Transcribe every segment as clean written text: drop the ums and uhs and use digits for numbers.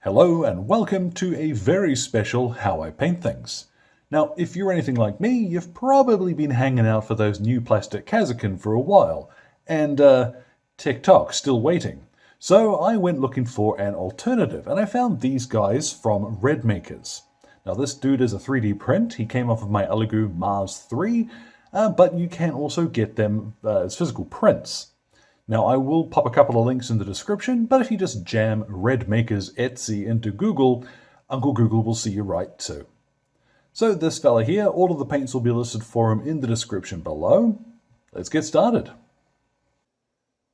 Hello and welcome to a very special How I Paint Things. Now, if you're anything like me, you've probably been hanging out for those new plastic Kasrkin for a while, and TikTok still waiting. So I went looking for an alternative, and I found these guys from Red Makers. Now this dude is a 3D print. He came off of my Elegoo Mars 3, but you can also get them as physical prints. Now I will pop a couple of links in the description, but if you just jam Red Makers Etsy into Google, Uncle Google will see you right too. So this fella here, all of the paints will be listed for him in the description below. Let's get started.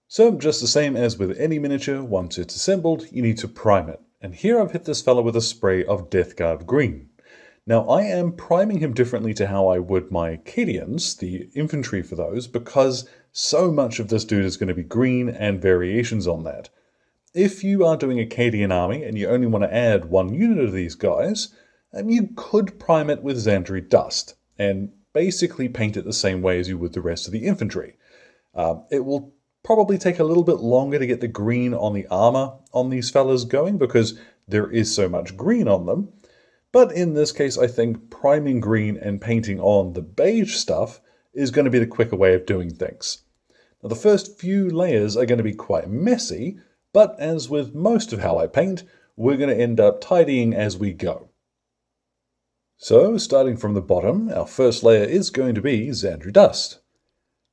So just the same as with any miniature, once it's assembled, you need to prime it. And here I've hit this fella with a spray of Deathguard Green. Now I am priming him differently to how I would my Cadians, the infantry for those, because so much of this dude is going to be green and variations on that. If you are doing a Cadian army and you only want to add one unit of these guys, you could prime it with Zandri Dust and basically paint it the same way as you would the rest of the infantry. It will probably take a little bit longer to get the green on the armor on these fellas going because there is so much green on them. But in this case, I think priming green and painting on the beige stuff is going to be the quicker way of doing things. Now, the first few layers are going to be quite messy, but as with most of how I paint, we're going to end up tidying as we go. So, starting from the bottom, our first layer is going to be Zandri Dust.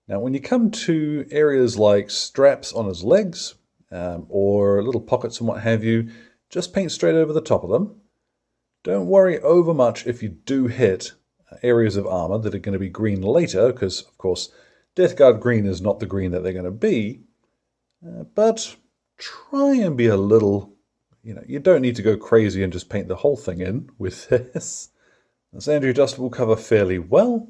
Now, when you come to areas like straps on his legs, or little pockets and what have you, just paint straight over the top of them. Don't worry over much if you do hit areas of armor that are going to be green later, because, of course, Deathguard Green is not the green that they're going to be. But try and be a little, you don't need to go crazy and just paint the whole thing in with this. Zandri Dust will cover fairly well,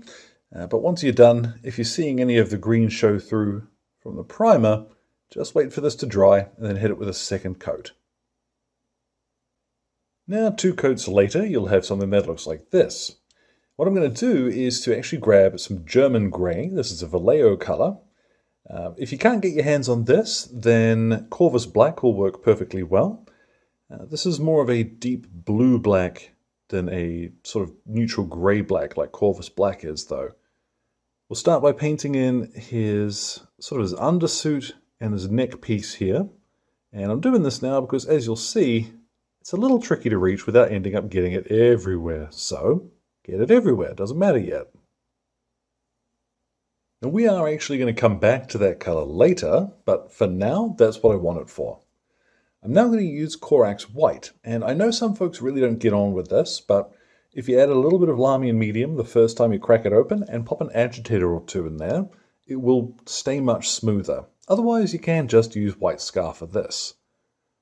but once you're done, if you're seeing any of the green show through from the primer, just wait for this to dry and then hit it with a second coat. Now, 2 coats later, you'll have something that looks like this. What I'm going to do is to actually grab some German grey. This is a VALLEJO color. If you can't get your hands on this, then Corvus Black will work perfectly well. This is more of a deep blue-black than a sort of neutral grey-black like Corvus Black is, though. We'll start by painting in his sort of his undersuit and his neck piece here. And I'm doing this now because, as you'll see, it's a little tricky to reach without ending up getting it everywhere. So, get it everywhere, doesn't matter yet. Now we are actually going to come back to that color later, but for now, that's what I want it for. I'm now going to use Corax White, and I know some folks really don't get on with this, but if you add a little bit of Lahmian Medium the first time you crack it open and pop an agitator or two in there, it will stay much smoother. Otherwise, you can just use White Scar for this.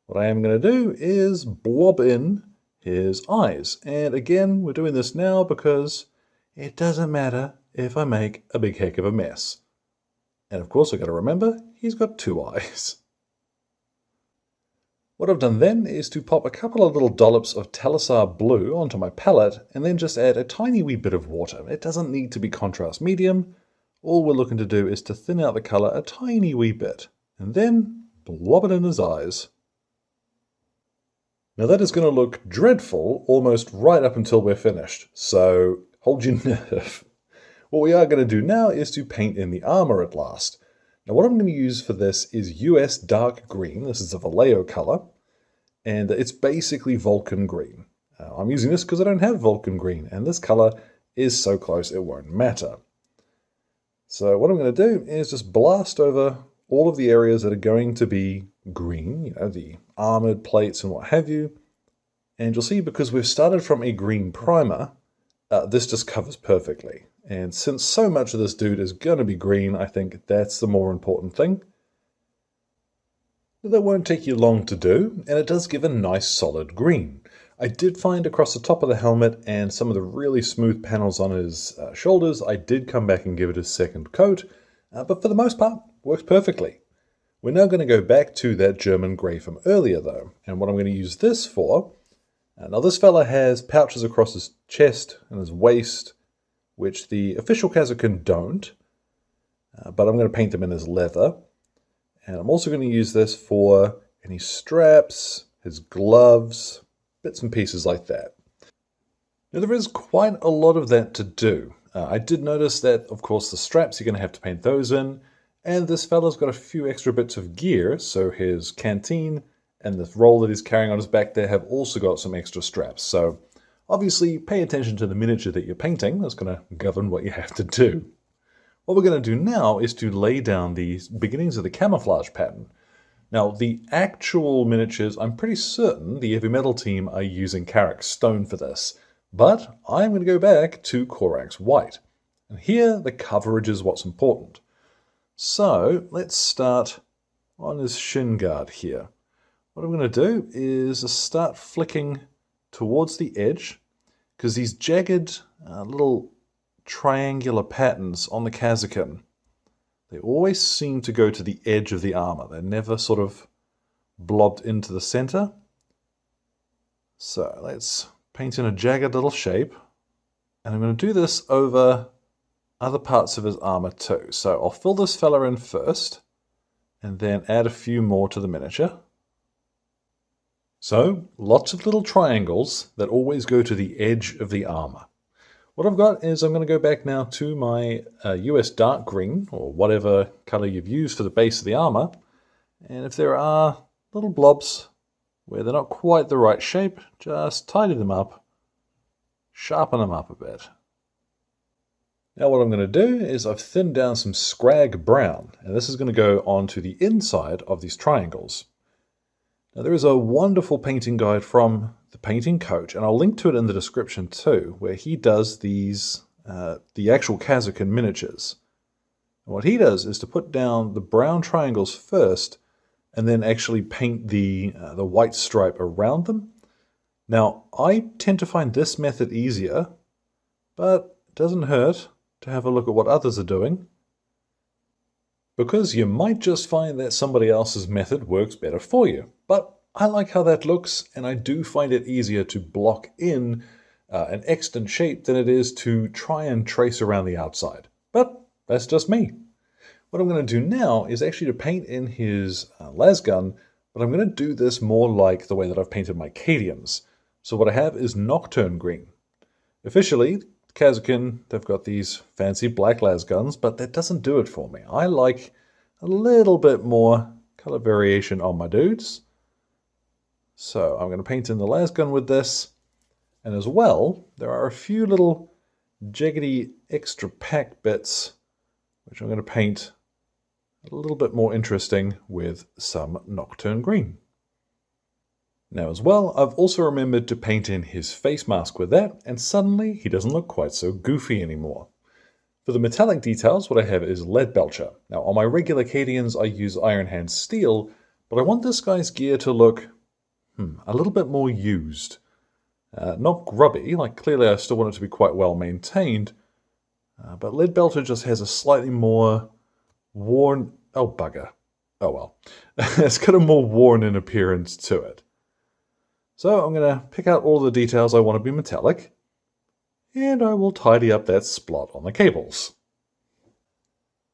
What I am going to do is blob in his eyes. And again, we're doing this now because it doesn't matter if I make a big heck of a mess. And of course, I've got to remember, he's got 2 eyes. What I've done then is to pop a couple of little dollops of Talassar blue onto my palette and then just add a tiny wee bit of water. It doesn't need to be contrast medium. All we're looking to do is to thin out the color a tiny wee bit and then blob it in his eyes. Now that is going to look dreadful almost right up until we're finished, so hold your nerve. What we are going to do now is to paint in the armor at last. Now what I'm going to use for this is US Dark Green. This is a VALLEJO color, and it's basically Vulkan Green. I'm using this because I don't have Vulkan Green, and this color is so close it won't matter. So what I'm going to do is just blast over all of the areas that are going to be green, the armored plates and what have you. And you'll see, because we've started from a green primer, this just covers perfectly. And since so much of this dude is going to be green, I think that's the more important thing. That won't take you long to do, and it does give a nice solid green. I did find across the top of the helmet and some of the really smooth panels on his shoulders, I did come back and give it a second coat, but for the most part, works perfectly. We're now going to go back to that German grey from earlier though, and what I'm going to use this for, now this fella has pouches across his chest and his waist, which the official Kasrkin don't, but I'm going to paint them in as leather. And I'm also going to use this for any straps, his gloves, bits and pieces like that. Now there is quite a lot of that to do. I did notice that, of course, the straps, you're going to have to paint those in, and this fella's got a few extra bits of gear, so his canteen and the roll that he's carrying on his back there have also got some extra straps. So obviously pay attention to the miniature that you're painting. That's going to govern what you have to do. What we're going to do now is to lay down the beginnings of the camouflage pattern. Now, the actual miniatures, I'm pretty certain the heavy metal team are using Corax stone for this, but I'm going to go back to Corax white. And here, the coverage is what's important. So, let's start on his shin guard here. What I'm going to do is start flicking towards the edge, because these jagged little triangular patterns on the Kasrkin, they always seem to go to the edge of the armor. They're never sort of blobbed into the center. So let's paint in a jagged little shape. And I'm going to do this over other parts of his armor too. So I'll fill this fella in first, and then add a few more to the miniature. So lots of little triangles that always go to the edge of the armor. What I've got is I'm going to go back now to my US dark green, or whatever color you've used for the base of the armor. And if there are little blobs where they're not quite the right shape, just tidy them up, sharpen them up a bit. Now what I'm going to do is I've thinned down some Skrag brown, and this is going to go onto the inside of these triangles. Now there is a wonderful painting guide from the painting coach, and I'll link to it in the description too, where he does these, the actual Kasrkin miniatures. And what he does is to put down the brown triangles first, and then actually paint the white stripe around them. Now I tend to find this method easier, but it doesn't hurt to have a look at what others are doing, because you might just find that somebody else's method works better for you. But I like how that looks, and I do find it easier to block in an extant shape than it is to try and trace around the outside. But that's just me. What I'm going to do now is actually to paint in his lasgun, but I'm going to do this more like the way that I've painted my Cadians. So what I have is Nocturne Green. Officially, Kasrkin, they've got these fancy black lasguns, but that doesn't do it for me. I like a little bit more color variation on my dudes. So I'm going to paint in the lasgun with this. And as well, there are a few little jaggedy extra pack bits, which I'm going to paint a little bit more interesting with some Nocturne Green. Now as well, I've also remembered to paint in his face mask with that, and suddenly he doesn't look quite so goofy anymore. For the metallic details, what I have is Leadbelcher. Now on my regular Cadians, I use Iron Hand Steel, but I want this guy's gear to look a little bit more used. Not grubby, like clearly I still want it to be quite well maintained, but Leadbelcher just has a slightly more worn, oh bugger, oh well. It's got a more worn in appearance to it. So I'm going to pick out all the details I want to be metallic, and I will tidy up that splot on the cables.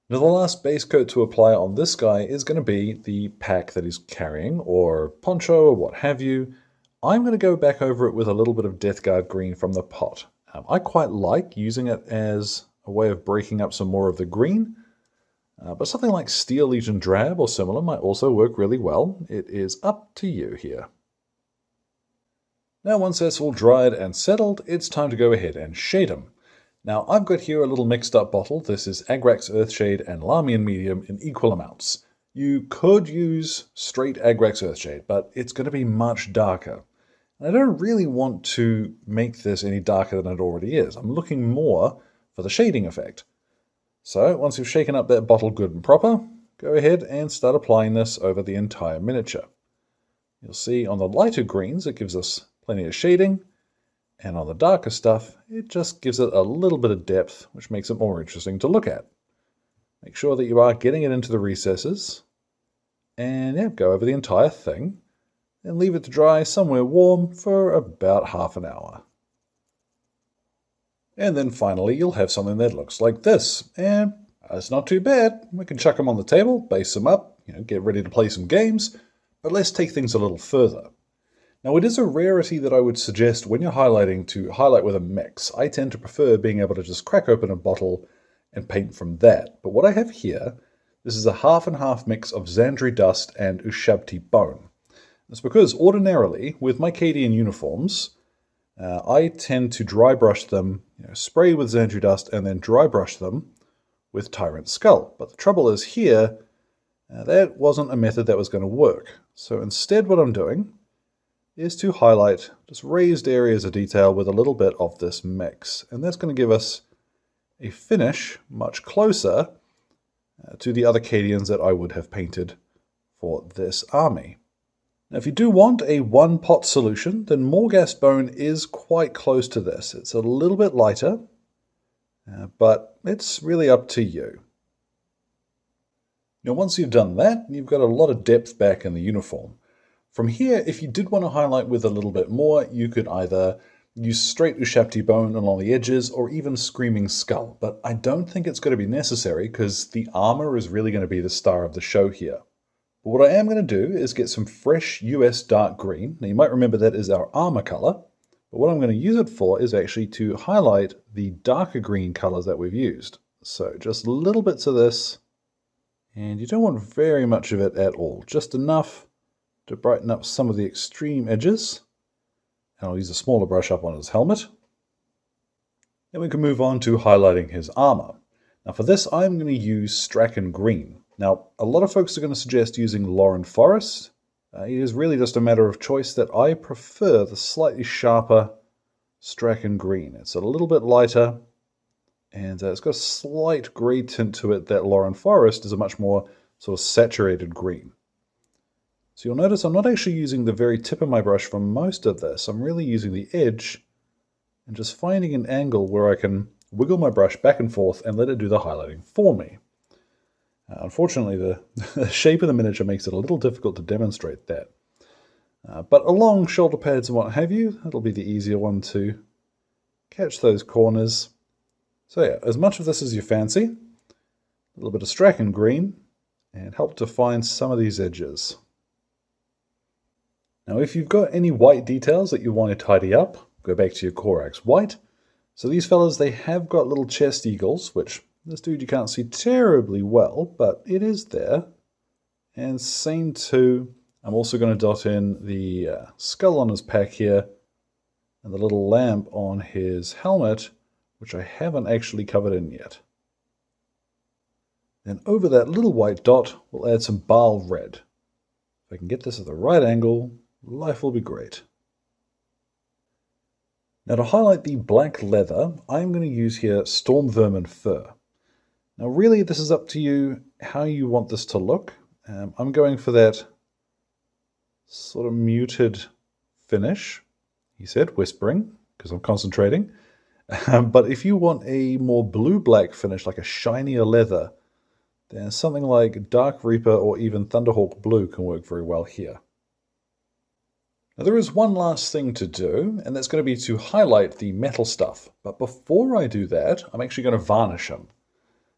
Now the last base coat to apply on this guy is going to be the pack that he's carrying, or poncho, or what have you. I'm going to go back over it with a little bit of Deathguard green from the pot. I quite like using it as a way of breaking up some more of the green, but something like Steel Legion Drab or similar might also work really well. It is up to you here. Now once that's all dried and settled, it's time to go ahead and shade them. Now I've got here a little mixed up bottle. This is Agrax Earthshade and Lahmian Medium in equal amounts. You could use straight Agrax Earthshade, but it's going to be much darker. And I don't really want to make this any darker than it already is. I'm looking more for the shading effect. So once you've shaken up that bottle good and proper, go ahead and start applying this over the entire miniature. You'll see on the lighter greens it gives us plenty of shading, and on the darker stuff it just gives it a little bit of depth, which makes it more interesting to look at. Make sure that you are getting it into the recesses, and yeah, go over the entire thing, and leave it to dry somewhere warm for about half an hour. And then finally you'll have something that looks like this, and it's not too bad. We can chuck them on the table, base them up, get ready to play some games, but let's take things a little further. Now, it is a rarity that I would suggest when you're highlighting to highlight with a mix. I tend to prefer being able to just crack open a bottle and paint from that. But what I have here, this is a half and half mix of Zandri Dust and Ushabti Bone. That's because ordinarily, with my Cadian uniforms, I tend to dry brush them, spray with Zandri Dust and then dry brush them with Tyrant Skull. But the trouble is here, that wasn't a method that was going to work. So instead what I'm doing is to highlight just raised areas of detail with a little bit of this mix. And that's going to give us a finish much closer to the other Cadians that I would have painted for this army. Now, if you do want a one-pot solution, then Morghast Bone is quite close to this. It's a little bit lighter, but it's really up to you. Now, once you've done that, you've got a lot of depth back in the uniform. From here, if you did want to highlight with a little bit more, you could either use straight Ushabti Bone along the edges or even Screaming Skull, but I don't think it's going to be necessary because the armor is really going to be the star of the show here. But what I am going to do is get some fresh US dark green. Now you might remember that is our armor color, but what I'm going to use it for is actually to highlight the darker green colors that we've used. So just little bits of this, and you don't want very much of it at all, just enough to brighten up some of the extreme edges. And I'll use a smaller brush up on his helmet. Then we can move on to highlighting his armor. Now for this, I'm going to use Straken Green. Now, a lot of folks are going to suggest using Lauren Forest. It is really just a matter of choice that I prefer the slightly sharper Straken Green. It's a little bit lighter, and it's got a slight grey tint to it that Lauren Forest is a much more sort of saturated green. So you'll notice I'm not actually using the very tip of my brush for most of this. I'm really using the edge and just finding an angle where I can wiggle my brush back and forth and let it do the highlighting for me. Unfortunately, the shape of the miniature makes it a little difficult to demonstrate that. But along shoulder pads and what have you, it'll be the easier one to catch those corners. So yeah, as much of this as you fancy, a little bit of Straken Green, and help define some of these edges. Now, if you've got any white details that you want to tidy up, go back to your Corax white. So these fellas, they have got little chest eagles, which this dude you can't see terribly well, but it is there. And same too, I'm also going to dot in the skull on his pack here, and the little lamp on his helmet, which I haven't actually covered in yet. Then over that little white dot, we'll add some Baal Red. If I can get this at the right angle, life will be great. Now to highlight the black leather, I'm going to use here Stormvermin Fur. Now really this is up to you how you want this to look. I'm going for that sort of muted finish, he said, whispering, because I'm concentrating. But if you want a more blue-black finish, like a shinier leather, then something like Dark Reaper or even Thunderhawk Blue can work very well here. Now there is one last thing to do, and that's going to be to highlight the metal stuff. But before I do that, I'm actually going to varnish them.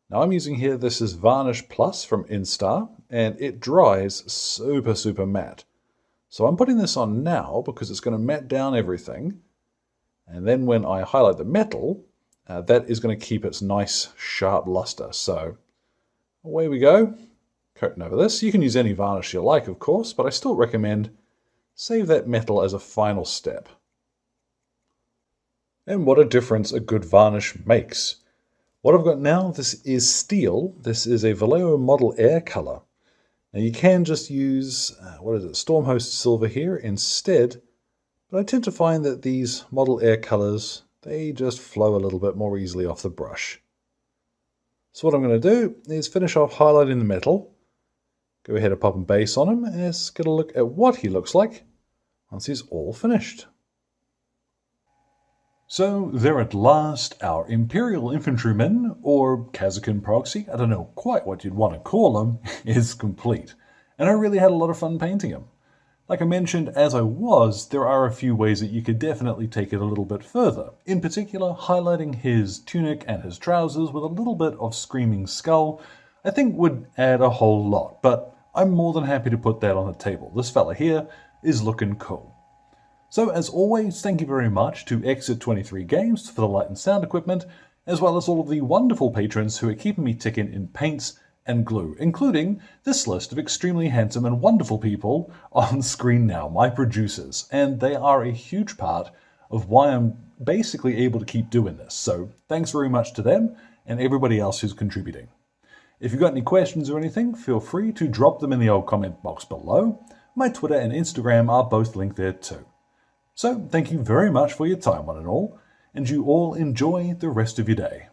Now I'm using here, this is Varnish Plus from Instar, and it dries super, super matte. So I'm putting this on now because it's going to matte down everything. And then when I highlight the metal, that is going to keep its nice, sharp luster. So away we go, coating over this. You can use any varnish you like, of course, but I still recommend save that metal as a final step. And what a difference a good varnish makes. What I've got now, this is steel. This is a VALLEJO Model Air color. Now you can just use, Stormhost Silver here instead, but I tend to find that these Model Air colors, they just flow a little bit more easily off the brush. So what I'm going to do is finish off highlighting the metal, go ahead and pop a base on him, and let's get a look at what he looks like once he's all finished. So there at last, our Imperial Infantryman, or Kasrkin proxy, I don't know quite what you'd want to call him, is complete. And I really had a lot of fun painting him. Like I mentioned, as I was, there are a few ways that you could definitely take it a little bit further. In particular, highlighting his tunic and his trousers with a little bit of Screaming Skull, I think would add a whole lot, but I'm more than happy to put that on the table. This fella here is looking cool. So as always, thank you very much to Exit23 Games for the light and sound equipment, as well as all of the wonderful patrons who are keeping me ticking in paints and glue, including this list of extremely handsome and wonderful people on screen now, my producers, and they are a huge part of why I'm basically able to keep doing this. So thanks very much to them and everybody else who's contributing. If you've got any questions or anything, feel free to drop them in the old comment box below. My Twitter and Instagram are both linked there too. So thank you very much for your time, one and all, and you all enjoy the rest of your day.